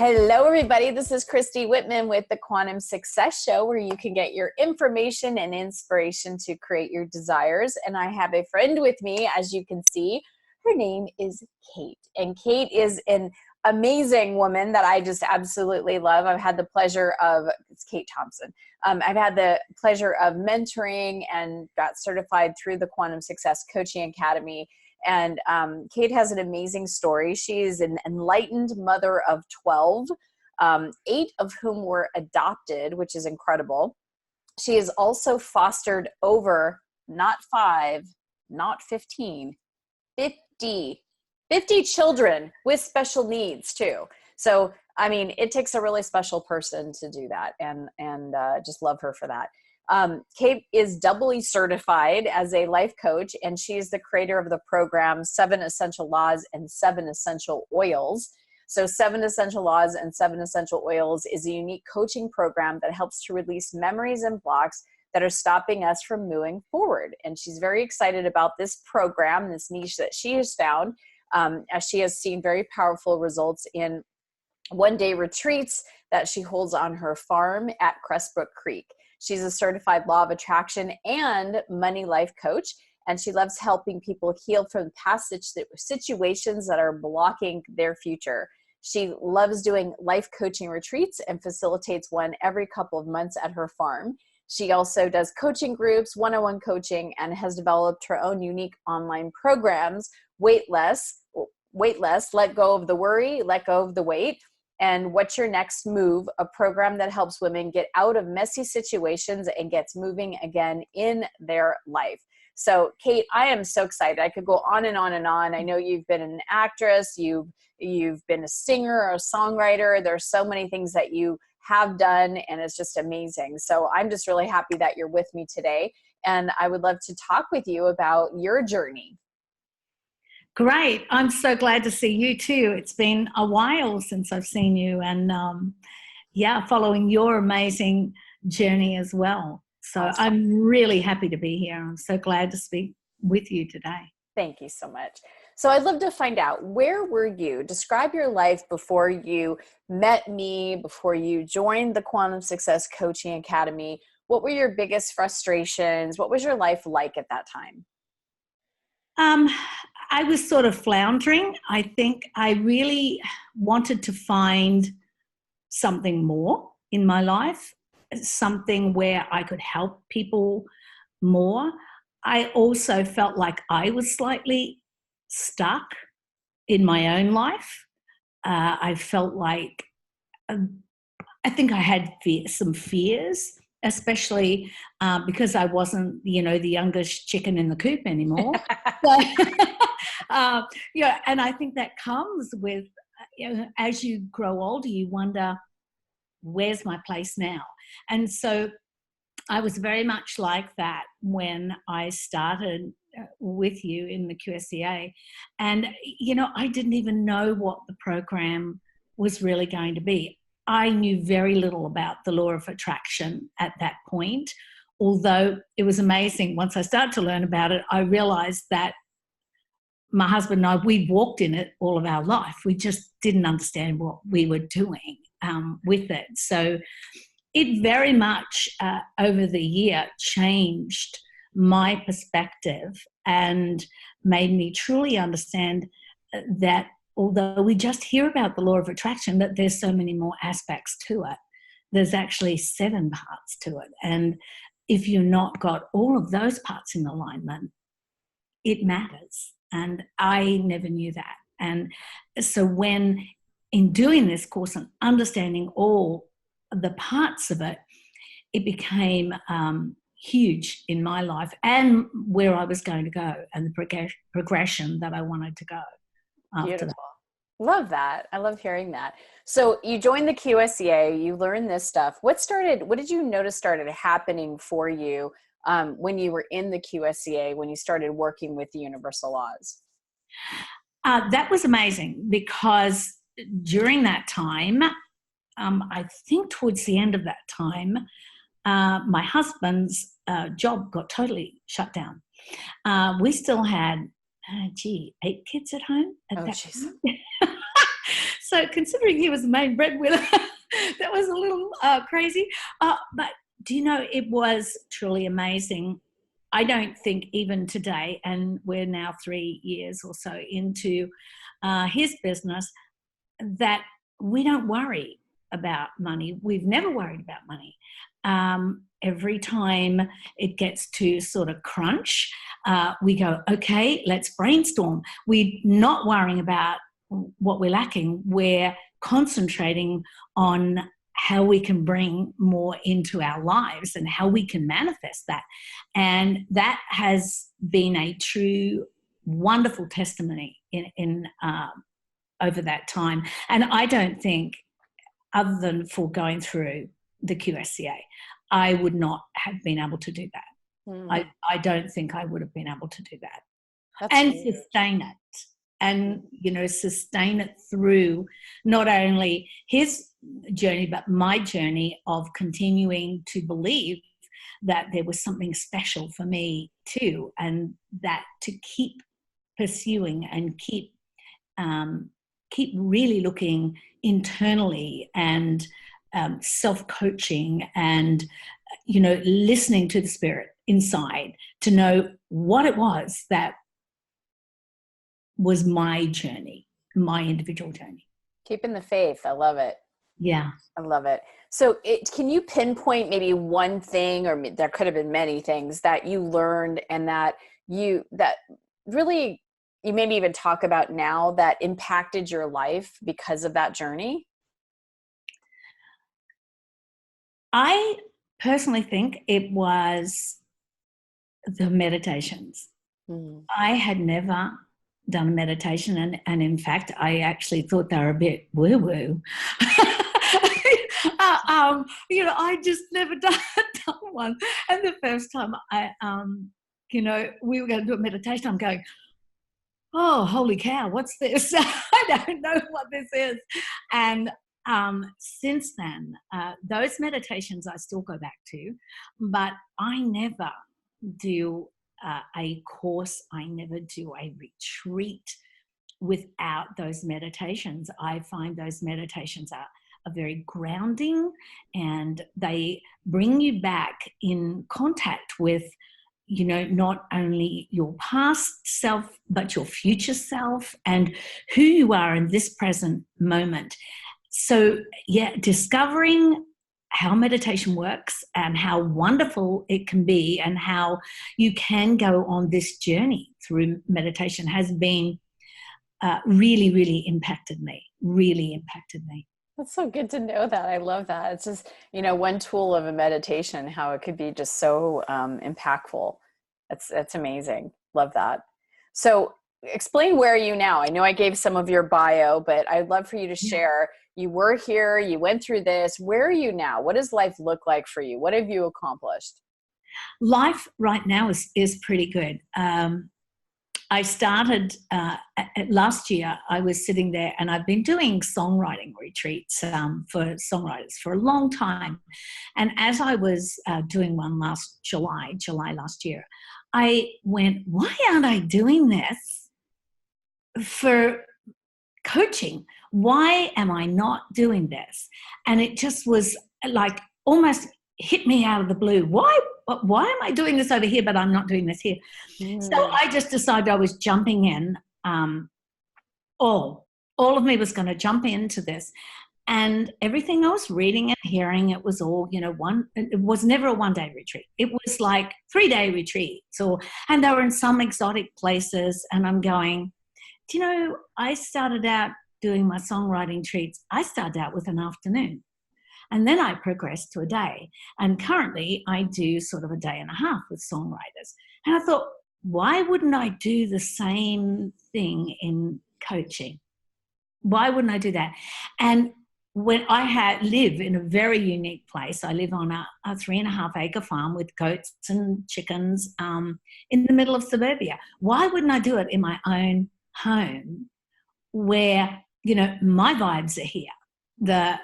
Hello, everybody. This is Christy Whitman with the Quantum Success Show, where you can get your information and inspiration to create your desires. And I have a friend with me, as you can see. Her name is Kate. And Kate is an amazing woman that I just absolutely love. I've had the pleasure of, it's Kate Thompson. I've had the pleasure of mentoring and got certified through the Quantum Success Coaching Academy. And Kate has an amazing story. She's an enlightened mother of 12, 8 of whom were adopted, which is incredible. She has also fostered over, not 5, not 15, 50 children with special needs too. So, I mean, it takes a really special person to do that, and just love her for that. Kate is doubly certified as a life coach, and she's the creator of the program 7 Essential Laws and 7 Essential Oils. So 7 Essential Laws and 7 Essential Oils is a unique coaching program that helps to release memories and blocks that are stopping us from moving forward. And she's very excited about this program, this niche that she has found, as she has seen very powerful results in one-day retreats that she holds on her farm at Crestbrook Creek. She's a certified law of attraction and money life coach, and she loves helping people heal from past situations that are blocking their future. She loves doing life coaching retreats and facilitates one every couple of months at her farm. She also does coaching groups, one-on-one coaching, and has developed her own unique online programs, Weight Less, Let Go of the Worry, Let Go of the Weight, and What's Your Next Move, a program that helps women get out of messy situations and gets moving again in their life. So, Kate, I am so excited. I could go on and on and on. I know you've been an actress, you've been a singer or a songwriter. There's so many things that you have done, and it's just amazing. So I'm just really happy that you're with me today, and I would love to talk with you about your journey. Great. I'm so glad to see you too. It's been a while since I've seen you, and following your amazing journey as well. So Awesome. I'm really happy to be here. I'm so glad to speak with you today. Thank you so much. So I'd love to find out, where were you? Describe your life before you met me, before you joined the Quantum Success Coaching Academy. What were your biggest frustrations? What was your life like at that time? I was sort of floundering. I think I really wanted to find something more in my life, something where I could help people more. I also felt like I was slightly stuck in my own life. I felt like I think I had some fears, especially because I wasn't, the youngest chicken in the coop anymore. And I think that comes with, as you grow older, you wonder, where's my place now? And so I was very much like that when I started with you in the QSCA. And, I didn't even know what the program was really going to be. I knew very little about the law of attraction at that point, although it was amazing. Once I started to learn about it, I realized that my husband and I, we walked in it all of our life. We just didn't understand what we were doing with it. So it very much over the year changed my perspective and made me truly understand that although we just hear about the law of attraction, that there's so many more aspects to it. There's actually 7 parts to it. And if you've not got all of those parts in alignment, it matters. And I never knew that. And so when in doing this course and understanding all the parts of it, it became huge in my life and where I was going to go and the progression that I wanted to go. Beautiful. That. Love that. I love hearing that. So you joined the QSCA, you learned this stuff. What did you notice started happening for you when you were in the QSCA, when you started working with the universal laws? That was amazing because during that time, I think towards the end of that time, my husband's job got totally shut down. We still had 8 kids at home at that time. So considering he was the main breadwinner, that was a little crazy. But do you know, it was truly amazing. I don't think even today, and we're now 3 years or so into his business, that we don't worry about money. We've never worried about money. Every time it gets to sort of crunch, we go, okay, let's brainstorm. We're not worrying about what we're lacking. We're concentrating on how we can bring more into our lives and how we can manifest that. And that has been a true, wonderful testimony in over that time. And I don't think, other than for going through the QSCA, I would not have been able to do that. Mm. I don't think I would have been able to do that. That's and weird. Sustain it. And, sustain it through not only his journey, but my journey of continuing to believe that there was something special for me too, and that to keep pursuing and keep really looking internally and self-coaching and, listening to the spirit inside to know what it was that was my journey, my individual journey. Keeping the faith. I love it. Yeah. I love it. So can you pinpoint maybe one thing, or there could have been many things that you learned and that really you maybe even talk about now that impacted your life because of that journey? I personally think it was the meditations. Mm. I had never done a meditation, and in fact, I actually thought they were a bit woo-woo. I just never done one. And the first time we were going to do a meditation, I'm going, oh, holy cow, what's this? I don't know what this is. And since then, those meditations I still go back to, but I never do a course. I never do a retreat without those meditations. I find those meditations are very grounding, and they bring you back in contact with, not only your past self, but your future self and who you are in this present moment. So, discovering how meditation works and how wonderful it can be and how you can go on this journey through meditation has been really, really impacted me. That's so good to know that. I love that. It's just, one tool of a meditation, how it could be just so impactful. That's amazing. Love that. So explain, where are you now? I know I gave some of your bio, but I'd love for you to share. You were here, you went through this. Where are you now? What does life look like for you? What have you accomplished? Life right now is pretty good. I started last year. I was sitting there, and I've been doing songwriting retreats for songwriters for a long time. And as I was doing one last July last year, I went, why aren't I doing this for coaching? Why am I not doing this? And it just was like almost hit me out of the blue. Why am I doing this over here, but I'm not doing this here? Mm. So I just decided I was jumping in. All of me was going to jump into this. And everything I was reading and hearing, it was all, it was never a one-day retreat. It was like 3-day retreats, and they were in some exotic places. And I'm going, I started out doing my songwriting treats. I started out with an afternoon, and then I progressed to a day. And currently I do sort of a day and a half with songwriters. And I thought, why wouldn't I do the same thing in coaching? Why wouldn't I do that? And when I live in a very unique place, I live on a 3.5 acre farm with goats and chickens in the middle of suburbia. Why wouldn't I do it in my own home where, my vibes are here?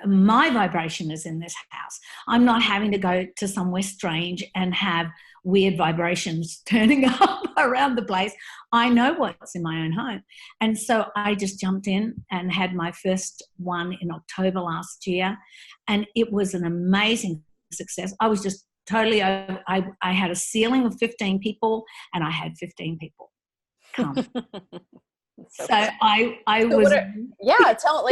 My vibration is in this house. I'm not having to go to somewhere strange and have weird vibrations turning up around the place. I know what's in my own home. And so I just jumped in and had my first one in October last year. And it was an amazing success. I was just totally, I had a ceiling of 15 people, and I had 15 people come. So I so was...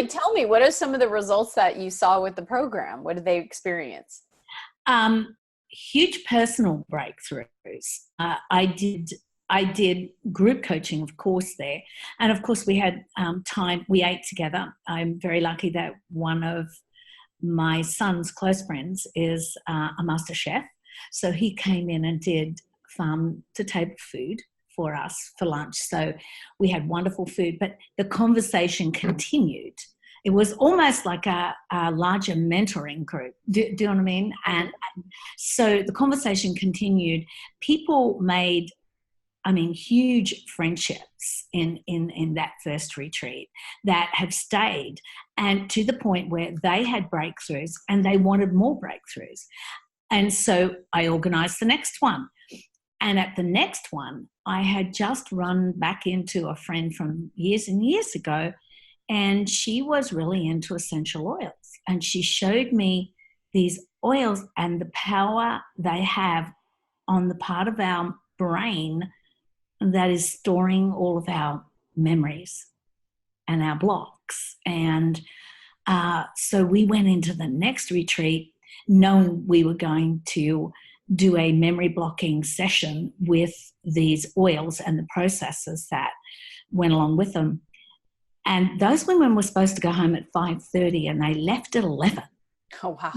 tell me, what are some of the results that you saw with the program? What did they experience? Huge personal breakthroughs. I did group coaching, of course, there. And of course we had time, we ate together. I'm very lucky that one of my son's close friends is a master chef. So he came in and did farm to table food for us for lunch. So we had wonderful food, but the conversation continued. It was almost like a larger mentoring group. Do you know what I mean? And so the conversation continued. People made, huge friendships in that first retreat that have stayed, and to the point where they had breakthroughs and they wanted more breakthroughs. And so I organised the next one. And at the next one, I had just run back into a friend from years and years ago, and she was really into essential oils. And she showed me these oils and the power they have on the part of our brain that is storing all of our memories and our blocks. And so we went into the next retreat knowing we were going to do a memory blocking session with these oils and the processes that went along with them. And those women were supposed to go home at 5:30 and they left at 11. Oh, wow.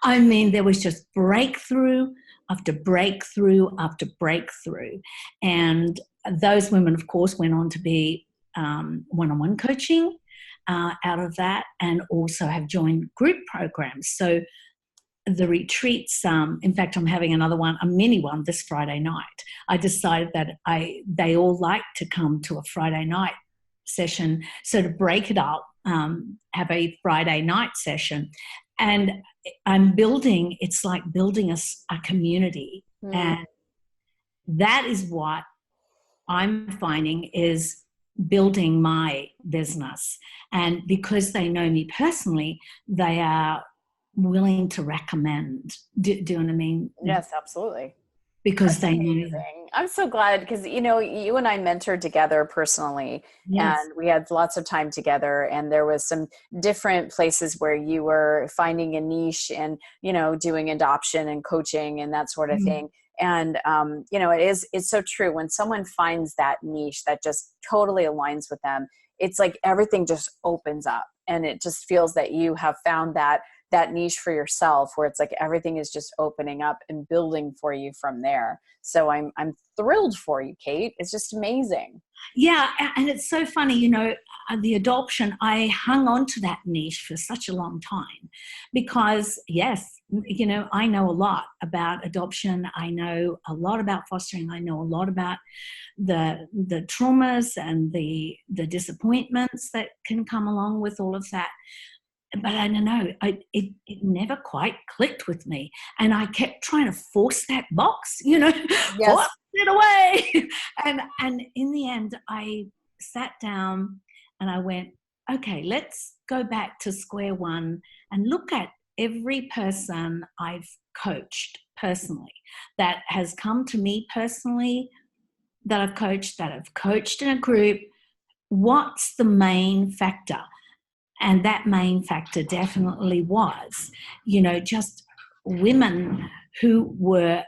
There was just breakthrough after breakthrough after breakthrough. And those women, of course, went on to be one-on-one coaching out of that, and also have joined group programs. So the retreats, in fact, I'm having another one, a mini one this Friday night. I decided that they all like to come to a Friday night session. So to break it up, have a Friday night session. And I'm building, it's like building a community. Mm. And that is what I'm finding is building my business. And because they know me personally, they are willing to recommend. Do you know what I mean? Yes, absolutely. Because that's they know. I'm so glad, because you and I mentored together personally. Yes. And we had lots of time together, and there was some different places where you were finding a niche and doing adoption and coaching and that sort of thing. And it's so true. When someone finds that niche that just totally aligns with them, it's like everything just opens up, and it just feels that you have found that niche for yourself, where it's like everything is just opening up and building for you from there. So I'm thrilled for you, Kate. It's just amazing. Yeah. And it's so funny, the adoption, I hung on to that niche for such a long time because, yes, I know a lot about adoption. I know a lot about fostering. I know a lot about the traumas and the disappointments that can come along with all of that. But I don't know, it never quite clicked with me. And I kept trying to force that box, yes. Force it away. And in the end, I sat down and I went, okay, let's go back to square one and look at every person I've coached personally, that has come to me personally, that I've coached in a group. What's the main factor? And that main factor definitely was, just women who were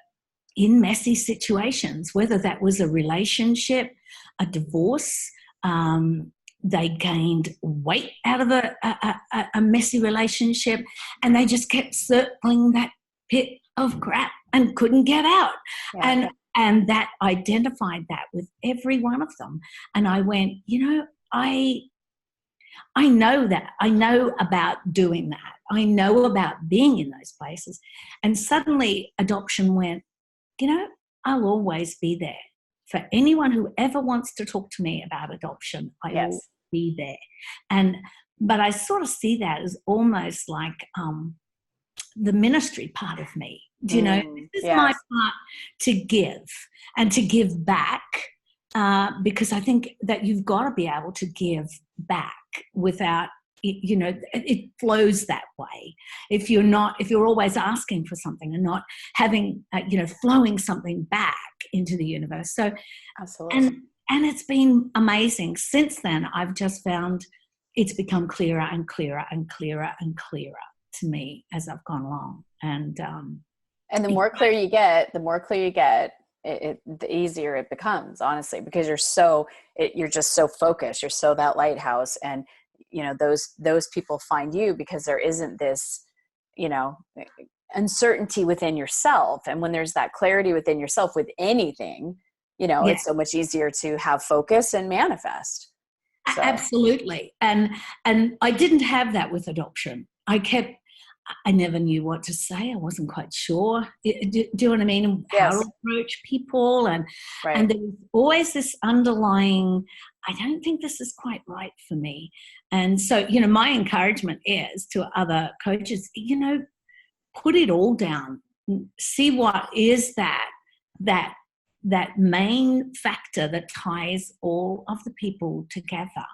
in messy situations, whether that was a relationship, a divorce, they gained weight out of a messy relationship, and they just kept circling that pit of crap and couldn't get out. Yeah. And that identified that with every one of them. And I went, I know that. I know about doing that. I know about being in those places. And suddenly adoption went, I'll always be there. For anyone who ever wants to talk to me about adoption, I will be there. But I sort of see that as almost like the ministry part of me, Do you know, this is my Yes. part to give and to give back, because I think that you've got to be able to give back without, you know, it flows that way. If you're always asking for something and not having, you know, flowing something back into the universe. So, Absolutely. and it's been amazing. Since then, I've just found it's become clearer and clearer and clearer and clearer to me as I've gone along. And the more clear you get, the easier it becomes, honestly, because you're just so focused. You're so that lighthouse, and you know those people find you because there isn't this, you know, uncertainty within yourself. And when there's that clarity within yourself with anything, you know, it's so much easier to have focus and manifest. So. Absolutely. And I didn't have that with adoption. I never knew what to say. I wasn't quite sure. Do you know what I mean? How to approach people. And there was always this underlying, I don't think this is quite right for me. And so, you know, my encouragement is to other coaches, you know, put it all down. See what is that main factor that ties all of the people together.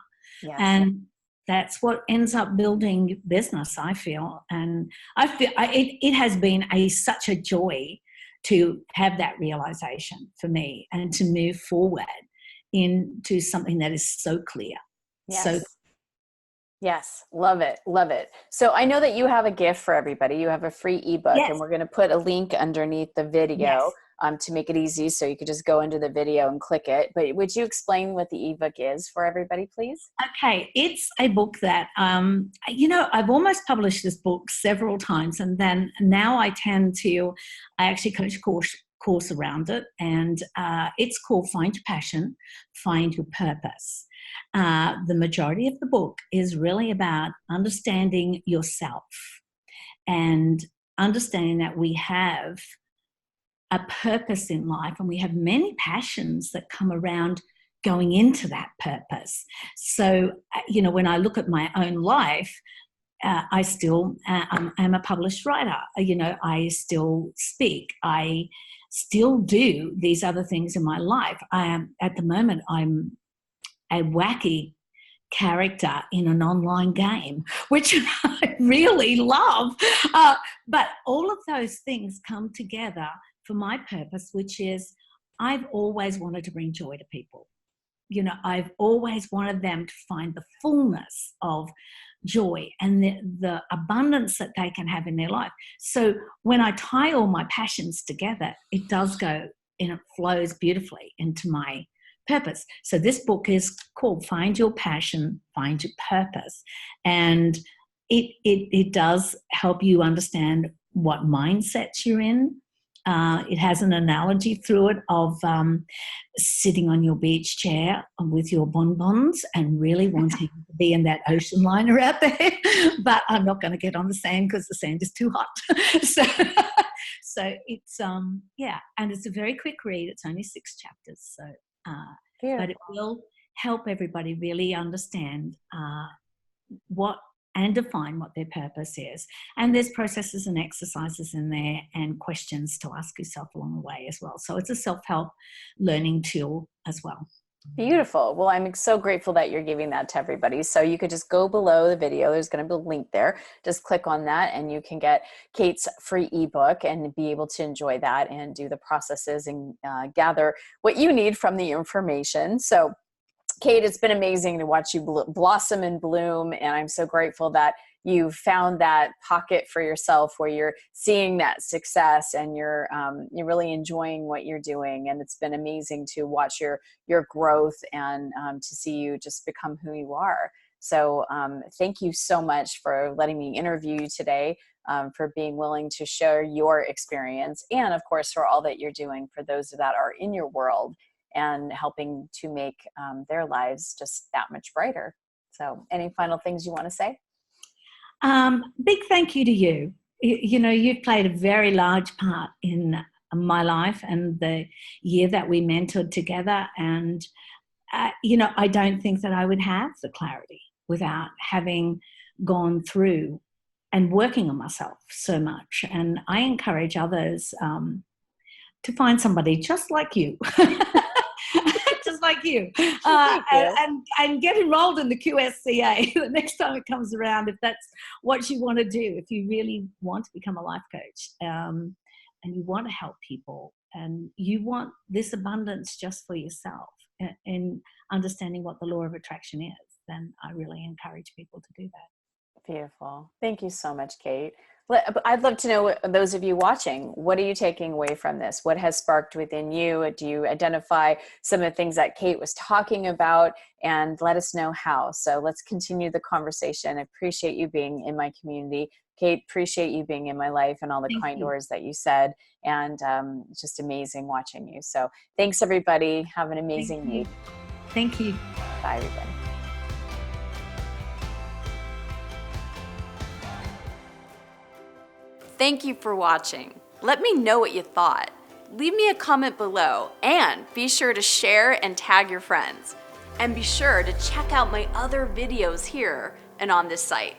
Yes. And that's what ends up building business, I feel. And I feel it has been such a joy to have that realization for me and to move forward into something that is so clear. Yes. Yes. Love it. Love it. So I know that you have a gift for everybody. You have a free ebook, and we're going to put a link underneath the video to make it easy. So you could just go into the video and click it. But would you explain what the ebook is for everybody, please? Okay. It's a book that, you know, I've almost published this book several times, and then now I actually coach a course around it, and it's called Find Your Passion, Find Your Purpose. The majority of the book is really about understanding yourself and understanding that we have a purpose in life, and we have many passions that come around going into that purpose. So, you know, when I look at my own life, I still am a published writer. You know, I still speak. I still do these other things in my life. At the moment, I'm a wacky character in an online game, which I really love. But all of those things come together for my purpose, which is I've always wanted to bring joy to people. You know, I've always wanted them to find the fullness of joy and the abundance that they can have in their life. So when I tie all my passions together, it does go and it flows beautifully into my purpose. So this book is called Find Your Passion, Find Your Purpose. And it does help you understand what mindsets you're in. It has an analogy through it of sitting on your beach chair with your bonbons and really wanting to be in that ocean liner out there. But I'm not going to get on the sand because the sand is too hot. So it's, and it's a very quick read. It's only 6 chapters. So, but it will help everybody really understand and define what their purpose is. And there's processes and exercises in there and questions to ask yourself along the way as well. So it's a self-help learning tool as well. Beautiful. Well, I'm so grateful that you're giving that to everybody. So you could just go below the video. There's going to be a link there. Just click on that and you can get Kate's free ebook and be able to enjoy that and do the processes and gather what you need from the information. So Kate, it's been amazing to watch you blossom and bloom. And I'm so grateful that you found that pocket for yourself where you're seeing that success and you're really enjoying what you're doing. And it's been amazing to watch your growth and to see you just become who you are. So thank you so much for letting me interview you today, for being willing to share your experience. And of course, for all that you're doing for those that are in your world and helping to make their lives just that much brighter. So any final things you want to say? Big thank you to you. You know, you've played a very large part in my life and the year that we mentored together. And, you know, I don't think that I would have the clarity without having gone through and working on myself so much. And I encourage others to find somebody just like you, just like you, and get enrolled in the QSCA the next time it comes around, if that's what you want to do, if you really want to become a life coach, and you want to help people, and you want this abundance just for yourself, and understanding what the law of attraction is, then I really encourage people to do that. Beautiful. Thank you so much, Kate. I'd love to know, those of you watching, what are you taking away from this? What has sparked within you? Do you identify some of the things that Kate was talking about? And let us know how. So let's continue the conversation. I appreciate you being in my community. Kate, appreciate you being in my life and all the kind words that you said. And it's just amazing watching you. So thanks, everybody. Have an amazing week. Thank you. Bye, everybody. Thank you for watching. Let me know what you thought. Leave me a comment below, and be sure to share and tag your friends. And be sure to check out my other videos here and on this site.